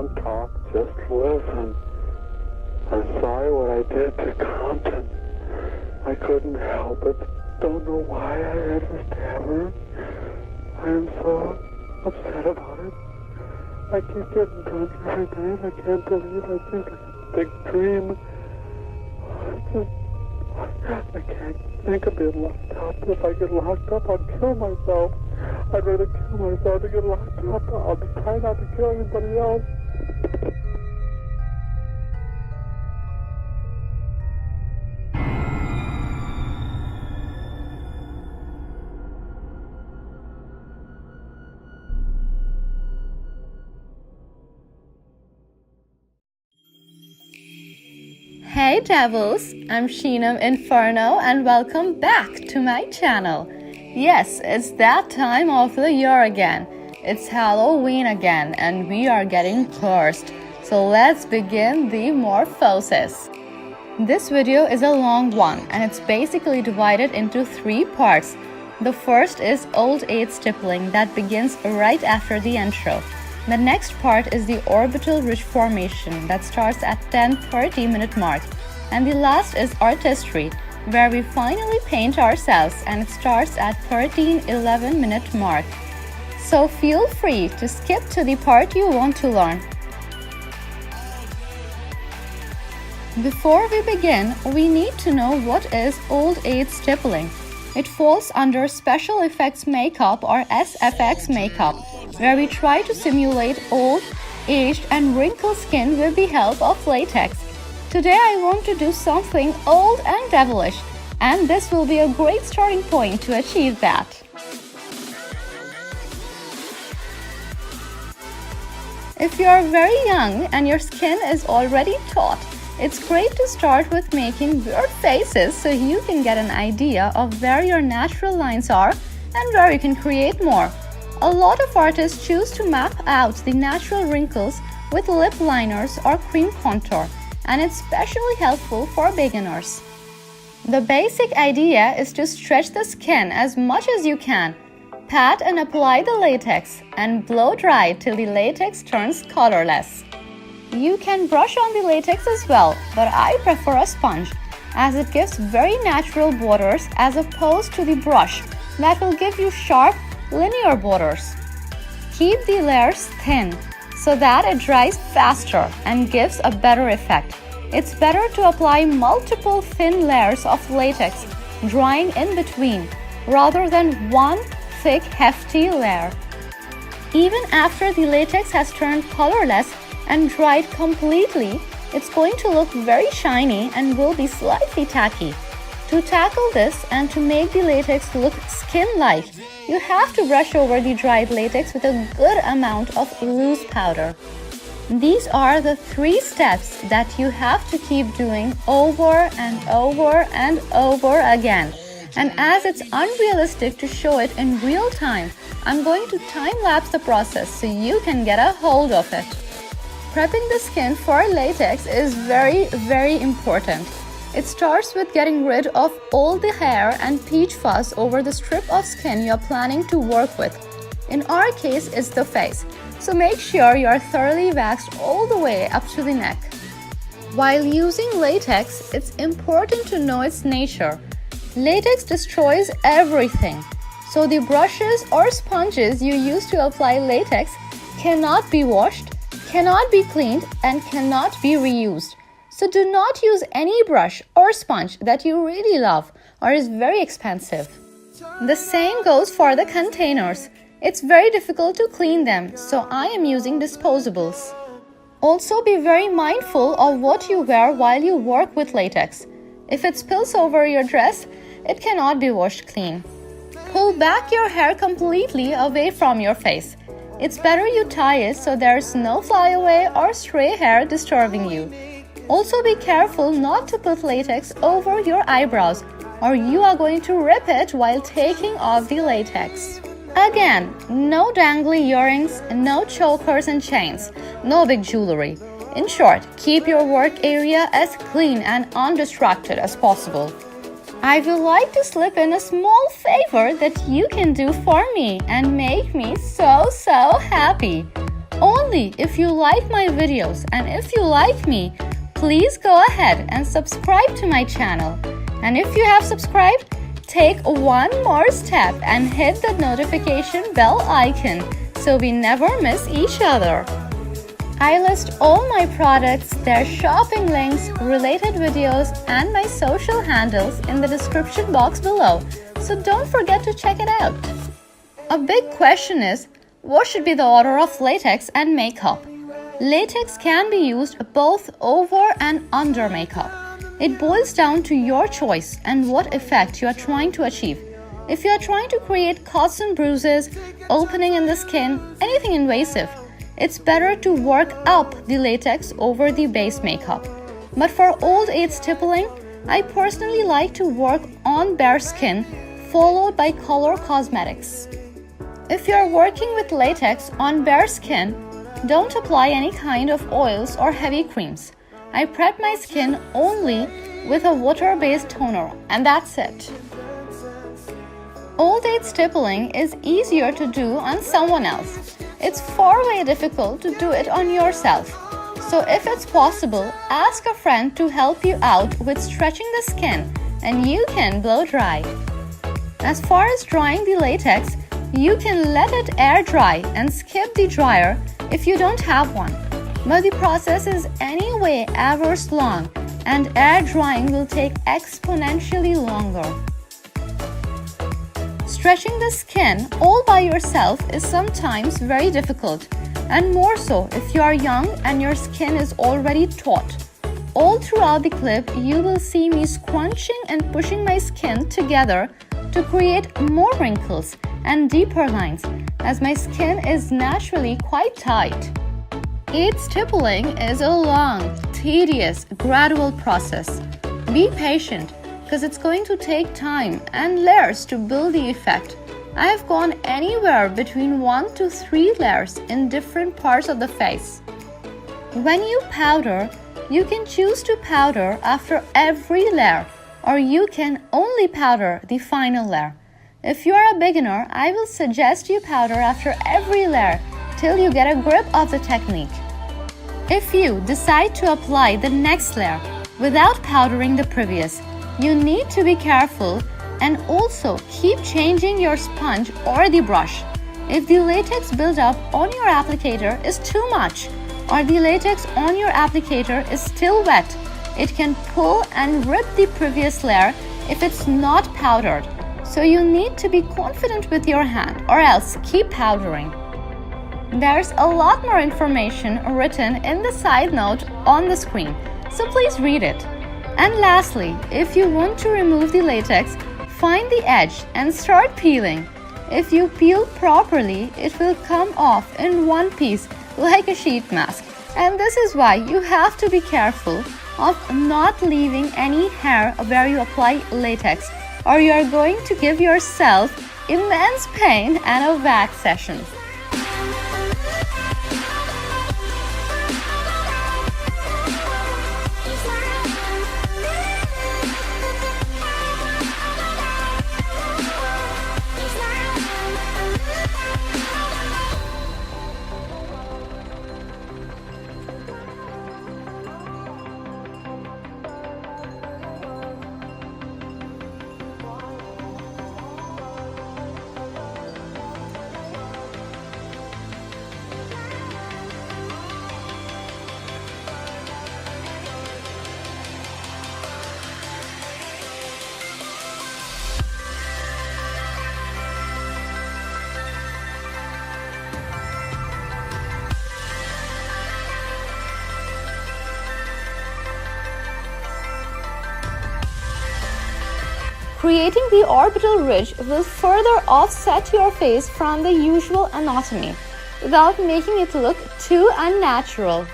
Don't talk, just listen. I'm sorry what I did to Compton. I couldn't help it. Don't know why I had to stab her. I am so upset about it. I keep getting drunk every night. I can't believe it. It's like a big dream. I can't think of being locked up. If I get locked up, I'll kill myself. I'd rather kill myself than get locked up. I'll try not to kill anybody else. Hey devils, I'm Sheenam Inferno and welcome back to my channel. Yes, it's that time of the year again. It's Halloween again and we are getting cursed. So let's begin the morphosis. This video is a long one and it's basically divided into 3 parts. The first is old age stippling that begins right after the intro. The next part is the orbital ridge formation that starts at 10:30 minute mark. And the last is artistry, where we finally paint ourselves and it starts at 13:11 minute mark. So feel free to skip to the part you want to learn. Before we begin, we need to know what is old age stippling. It falls under Special Effects Makeup or SFX Makeup, where we try to simulate old, aged and wrinkled skin with the help of latex. Today I want to do something old and devilish, and this will be a great starting point to achieve that. If you are very young and your skin is already taut, it's great to start with making weird faces so you can get an idea of where your natural lines are and where you can create more. A lot of artists choose to map out the natural wrinkles with lip liners or cream contour, and it's especially helpful for beginners. The basic idea is to stretch the skin as much as you can, pat and apply the latex, and blow dry till the latex turns colorless. You can brush on the latex as well, but I prefer a sponge as it gives very natural borders as opposed to the brush that will give you sharp, linear borders. Keep the layers thin so that it dries faster and gives a better effect. It's better to apply multiple thin layers of latex, drying in between, rather than one thick, hefty layer. Even after the latex has turned colorless and dried completely, it's going to look very shiny and will be slightly tacky. To tackle this and to make the latex look skin-like, you have to brush over the dried latex with a good amount of loose powder. These are the 3 steps that you have to keep doing over and over and over again. And as it's unrealistic to show it in real time, I'm going to time-lapse the process so you can get a hold of it. Prepping the skin for latex is very important. It starts with getting rid of all the hair and peach fuzz over the strip of skin you're planning to work with. In our case, it's the face, so make sure you are thoroughly waxed all the way up to the neck. While using latex, it's important to know its nature. Latex destroys everything, so the brushes or sponges you use to apply latex cannot be washed, cannot be cleaned, and cannot be reused. So do not use any brush or sponge that you really love or is very expensive. The same goes for the containers. It's very difficult to clean them, so I am using disposables. Also be very mindful of what you wear while you work with latex. If it spills over your dress, it cannot be washed clean. Pull back your hair completely away from your face. It's better you tie it so there's no flyaway or stray hair disturbing you. Also be careful not to put latex over your eyebrows or you are going to rip it while taking off the latex. Again, no dangly earrings, no chokers and chains, no big jewelry. In short, keep your work area as clean and undistracted as possible. I would like to slip in a small favor that you can do for me and make me so happy. Own only if you like my videos, and if you like me, please go ahead and subscribe to my channel. And if you have subscribed, take one more step and hit the notification bell icon so we never miss each other. I list all my products, their shopping links, related videos, and my social handles in the description box below, so don't forget to check it out. A big question is, what should be the order of latex and makeup? Latex can be used both over and under makeup. It boils down to your choice and what effect you are trying to achieve. If you are trying to create cuts and bruises, opening in the skin, anything invasive, it's better to work up the latex over the base makeup. But for old age stippling, I personally like to work on bare skin, followed by color cosmetics. If you are working with latex on bare skin, don't apply any kind of oils or heavy creams. I prep my skin only with a water-based toner, and that's it. Old age stippling is easier to do on someone else. It's far way difficult to do it on yourself. So if it's possible, ask a friend to help you out with stretching the skin, and you can blow dry. As far as drying the latex, you can let it air dry and skip the dryer if you don't have one. But the process is anyway hours long, and air drying will take exponentially longer. Stretching the skin all by yourself is sometimes very difficult, and more so if you are young and your skin is already taut. All throughout the clip, you will see me scrunching and pushing my skin together to create more wrinkles and deeper lines, as my skin is naturally quite tight. Age stippling is a long, tedious, gradual process. Be patient, because it's going to take time and layers to build the effect. I have gone anywhere between 1 to 3 layers in different parts of the face. When you powder, you can choose to powder after every layer, or you can only powder the final layer. If you are a beginner, I will suggest you powder after every layer till you get a grip of the technique. If you decide to apply the next layer without powdering the previous, you need to be careful and also keep changing your sponge or the brush. If the latex buildup on your applicator is too much, or the latex on your applicator is still wet, it can pull and rip the previous layer if it's not powdered. So you need to be confident with your hand, or else keep powdering. There's a lot more information written in the side note on the screen, so please read it. And lastly, if you want to remove the latex, find the edge and start peeling. If you peel properly, it will come off in one piece like a sheet mask. And this is why you have to be careful of not leaving any hair where you apply latex, or you are going to give yourself immense pain and a wax session. Creating the orbital ridge will further offset your face from the usual anatomy without making it look too unnatural.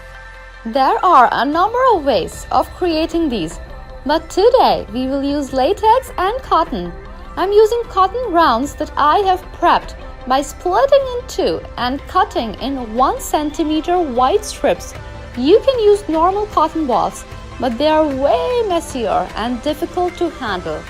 There are a number of ways of creating these, but today we will use latex and cotton. I'm using cotton rounds that I have prepped by splitting in two and cutting in 1 centimeter wide strips. You can use normal cotton balls, but they are way messier and difficult to handle.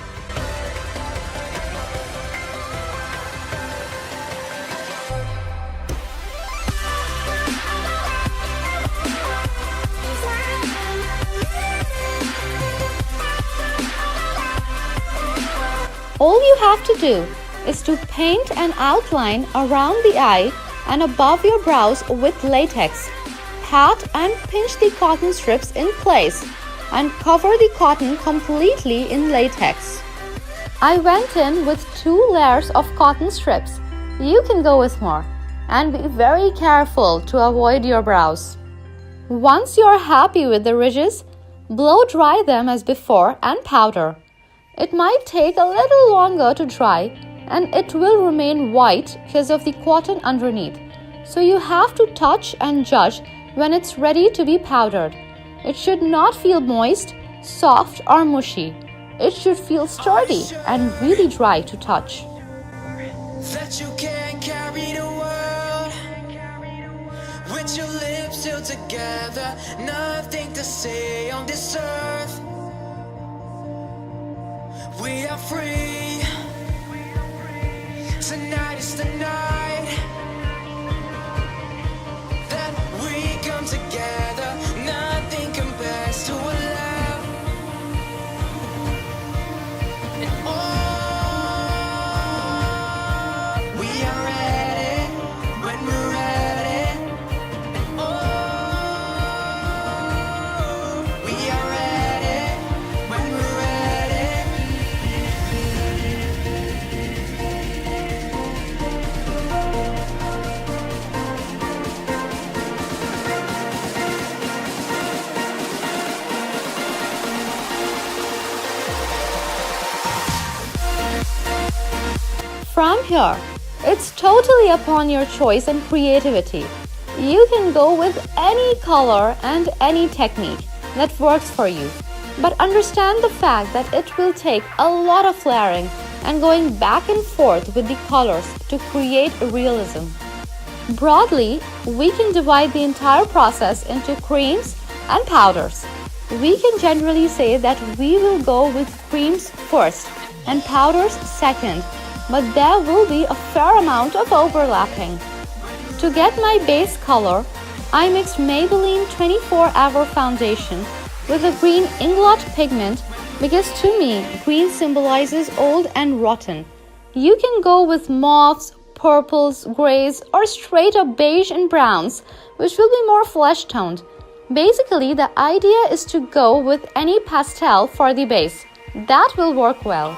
All you have to do is to paint an outline around the eye and above your brows with latex. Pat and pinch the cotton strips in place and cover the cotton completely in latex. I went in with 2 layers of cotton strips. You can go with more, and be very careful to avoid your brows. Once you are happy with the ridges, blow dry them as before and powder. It might take a little longer to dry, and it will remain white because of the cotton underneath. So you have to touch and judge when it's ready to be powdered. It should not feel moist, soft or mushy. It should feel sturdy and really dry to touch. That you can carry the world with your lips sealed together, nothing to say on this earth. We are free. Tonight is the night that we come together. Nothing compares to a love. And we are ready when we're ready. And we are ready when we're ready. From here, it's totally upon your choice and creativity. You can go with any color and any technique that works for you. But understand the fact that it will take a lot of layering and going back and forth with the colors to create realism. Broadly, we can divide the entire process into creams and powders. We can generally say that we will go with creams first and powders second, but there will be a fair amount of overlapping. To get my base color, I mixed Maybelline 24-Hour Foundation with a green inglot pigment because to me, green symbolizes old and rotten. You can go with mauves, purples, grays, or straight up beige and browns, which will be more flesh-toned. Basically, the idea is to go with any pastel for the base. That will work well.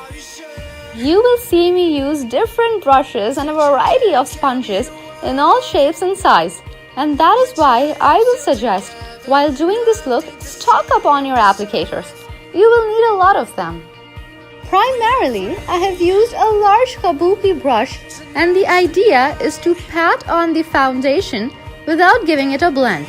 You will see me use different brushes and a variety of sponges in all shapes and size, and that is why I will suggest, while doing this look, stock up on your applicators. You will need a lot of them. Primarily, I have used a large kabuki brush, and the idea is to pat on the foundation without giving it a blend.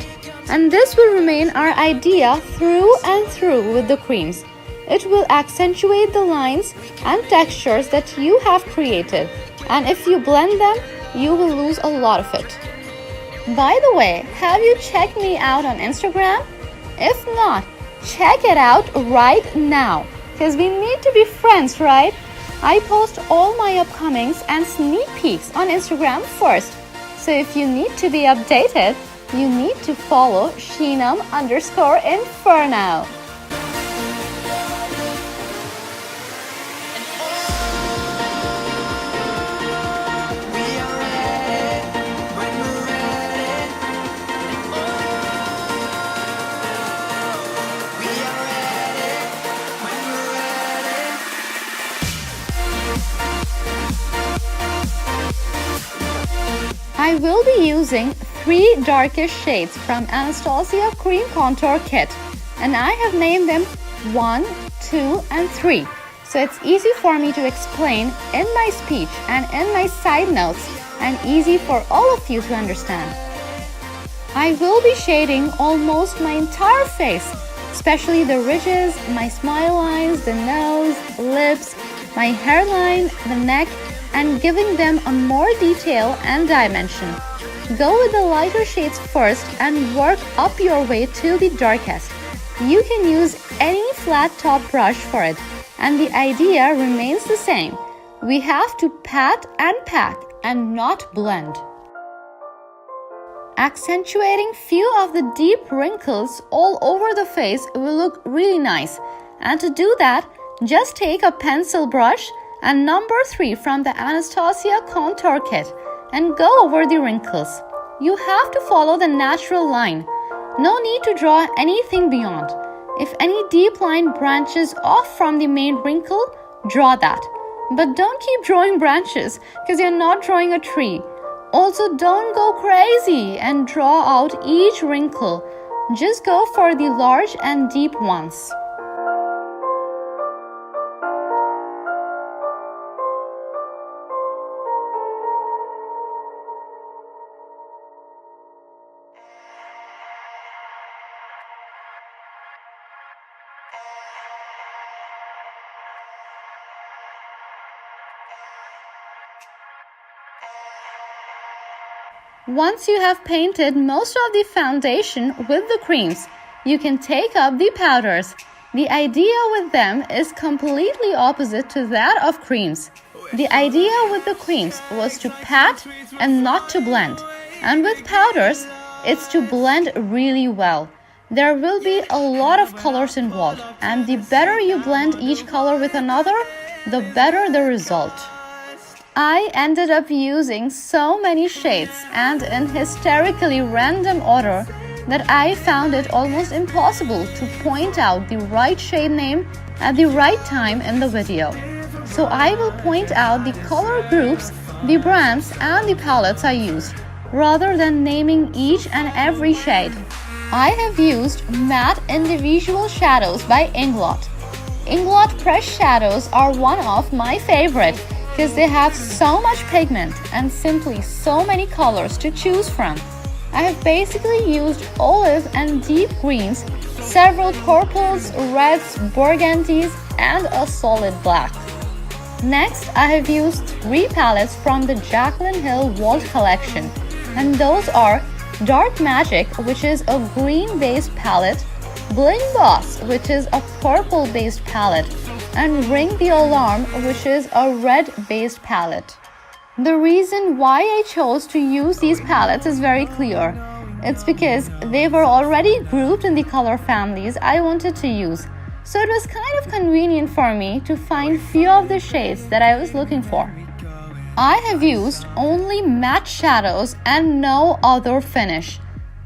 And this will remain our idea through and through with the creams. It will accentuate the lines and textures that you have created, and if you blend them, you will lose a lot of it. By the way, have you checked me out on Instagram? If not, check it out right now, because we need to be friends, right? I post all my upcomings and sneak peeks on Instagram first, so if you need to be updated, you need to follow Sheenam_Inferno. I will be using 3 darkest shades from Anastasia Cream Contour Kit, and I have named them 1, 2, and 3, so it's easy for me to explain in my speech and in my side notes, and easy for all of you to understand. I will be shading almost my entire face, especially the ridges, my smile lines, the nose, lips, my hairline, the neck, and giving them a more detail and dimension. Go with the lighter shades first and work up your way to the darkest. You can use any flat top brush for it, and the idea remains the same. We have to pat and pack and not blend. Accentuating few of the deep wrinkles all over the face will look really nice, and to do that, just take a pencil brush and number 3 from the Anastasia Contour Kit and go over the wrinkles. You have to follow the natural line. No need to draw anything beyond. If any deep line branches off from the main wrinkle, draw that. But don't keep drawing branches because you're not drawing a tree. Also, don't go crazy and draw out each wrinkle. Just go for the large and deep ones. Once you have painted most of the foundation with the creams, you can take up the powders. The idea with them is completely opposite to that of creams. The idea with the creams was to pat and not to blend. And with powders, it's to blend really well. There will be a lot of colors involved, and the better you blend each color with another, the better the result. I ended up using so many shades and in hysterically random order that I found it almost impossible to point out the right shade name at the right time in the video. So I will point out the color groups, the brands, and the palettes I used, rather than naming each and every shade. I have used matte individual shadows by Inglot. Inglot press shadows are one of my favorite because they have so much pigment and simply so many colors to choose from. I have basically used olive and deep greens, several purples, reds, burgundies, and a solid black. Next, I have used 3 palettes from the Jaclyn Hill Vault collection, and those are Dark Magic, which is a green-based palette, Bling Boss, which is a purple-based palette, and Ring the Alarm, which is a red-based palette. The reason why I chose to use these palettes is very clear. It's because they were already grouped in the color families I wanted to use, so it was kind of convenient for me to find few of the shades that I was looking for. I have used only matte shadows and no other finish.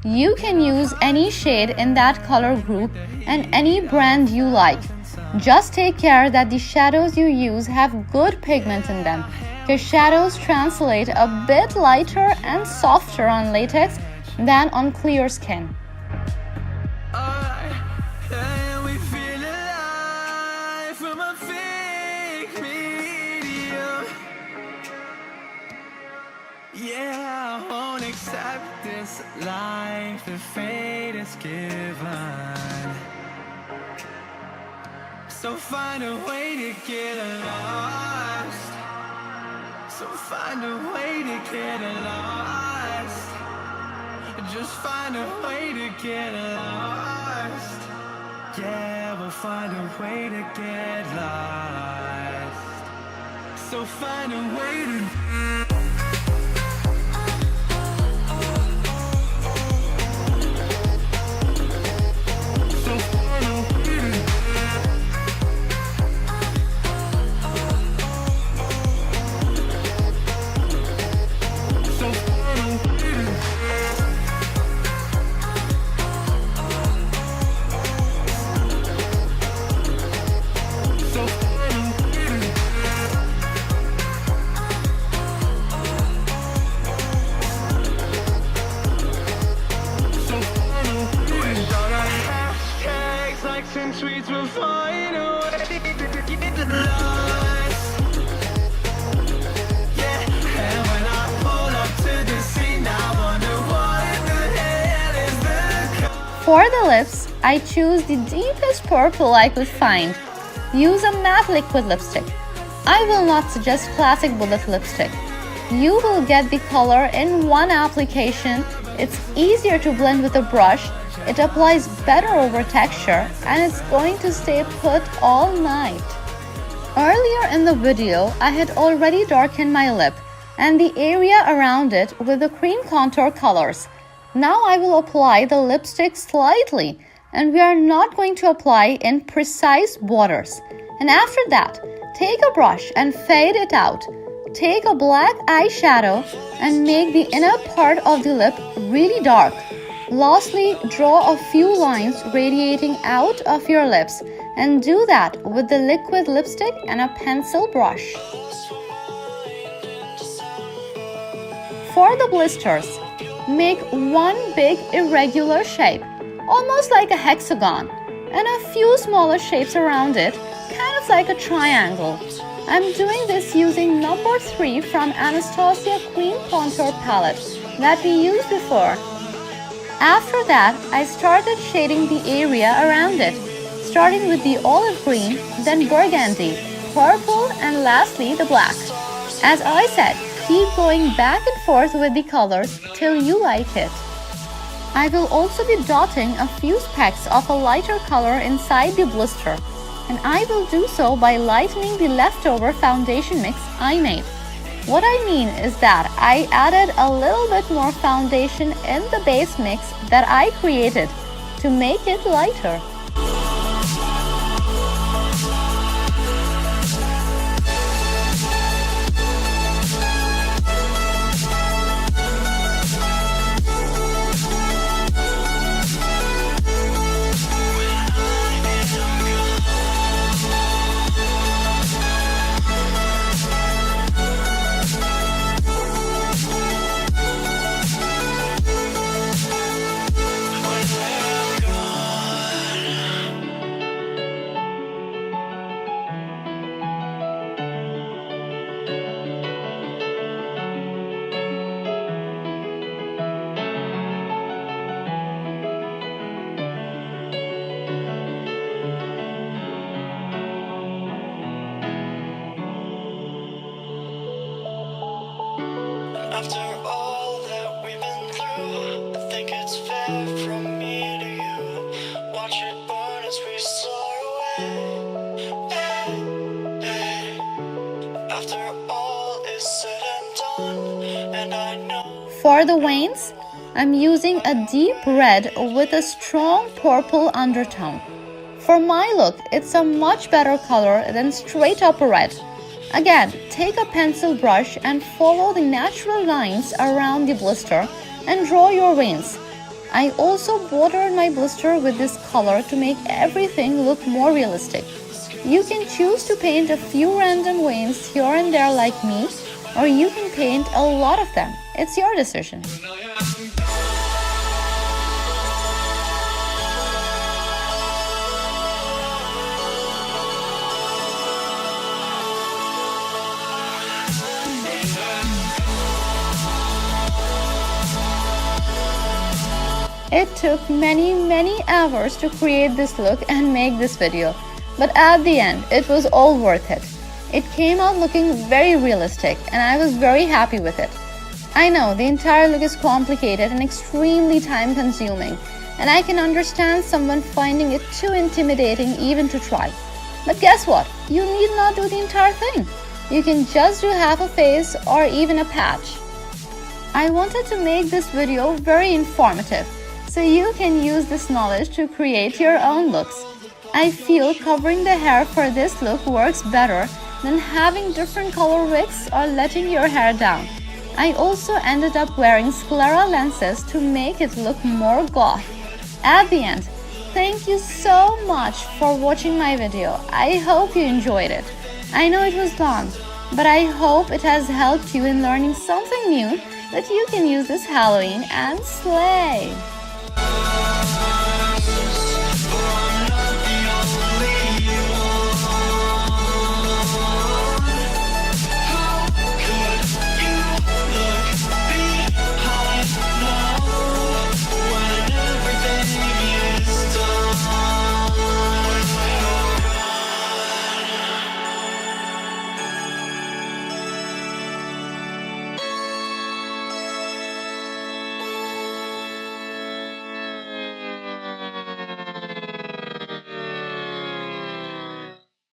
You can use any shade in that color group and any brand you like. Just take care that the shadows you use have good pigment in them, because shadows translate a bit lighter and softer on latex than on clear skin. Yeah, I won't accept this life that fate is given. So find a way to get lost. So find a way to get lost. Just find a way to get lost. Yeah, we'll find a way to get lost. So find a way to tweets will find a way to get lost. Yeah, and when I pull up to the scene, I wonder what the hell is the cause. For the lips, I choose the deepest purple I could find. Use a matte liquid lipstick. I will not suggest classic bullet lipstick. You will get the color in one application. It's easier to blend with a brush. It applies better over texture and it's going to stay put all night. Earlier in the video, I had already darkened my lip and the area around it with the cream contour colors. Now I will apply the lipstick slightly, and we are not going to apply in precise borders. And after that, Take a brush and fade it out. Take a black eyeshadow and make the inner part of the lip really dark. Lastly, draw a few lines radiating out of your lips and do that with the liquid lipstick and a pencil brush. For the blisters, make one big irregular shape, almost like a hexagon, and a few smaller shapes around it, kind of like a triangle. I'm doing this using number 3 from Anastasia Queen Contour Palette that we used before. After that, I started shading the area around it, starting with the olive green, then burgundy, purple, and lastly the black. As I said, keep going back and forth with the colors till you like it. I will also be dotting a few specks of a lighter color inside the blister, and I will do so by lightening the leftover foundation mix I made. What I mean is that I added a little bit more foundation in the base mix that I created to make it lighter. After all that we've been through, I think it's fair from me to you. Watch it burn as we soar away. Hey, hey. After all is said and done, and I know. For the veins, I'm using a deep red with a strong purple undertone. For my look, it's a much better color than straight up red. Again, take a pencil brush and follow the natural lines around the blister and draw your veins. I also bordered my blister with this color to make everything look more realistic. You can choose to paint a few random veins here and there like me, or you can paint a lot of them. It's your decision. It took many hours to create this look and make this video, but at the end, it was all worth it. It came out looking very realistic and I was very happy with it. I know the entire look is complicated and extremely time consuming, and I can understand someone finding it too intimidating even to try. But guess what? You need not do the entire thing. You can just do half a face or even a patch. I wanted to make this video very informative, so you can use this knowledge to create your own looks. I feel covering the hair for this look works better than having different color wigs or letting your hair down. I also ended up wearing sclera lenses to make it look more goth. At the end, thank you so much for watching my video. I hope you enjoyed it. I know it was long, but I hope it has helped you in learning something new that you can use this Halloween and slay.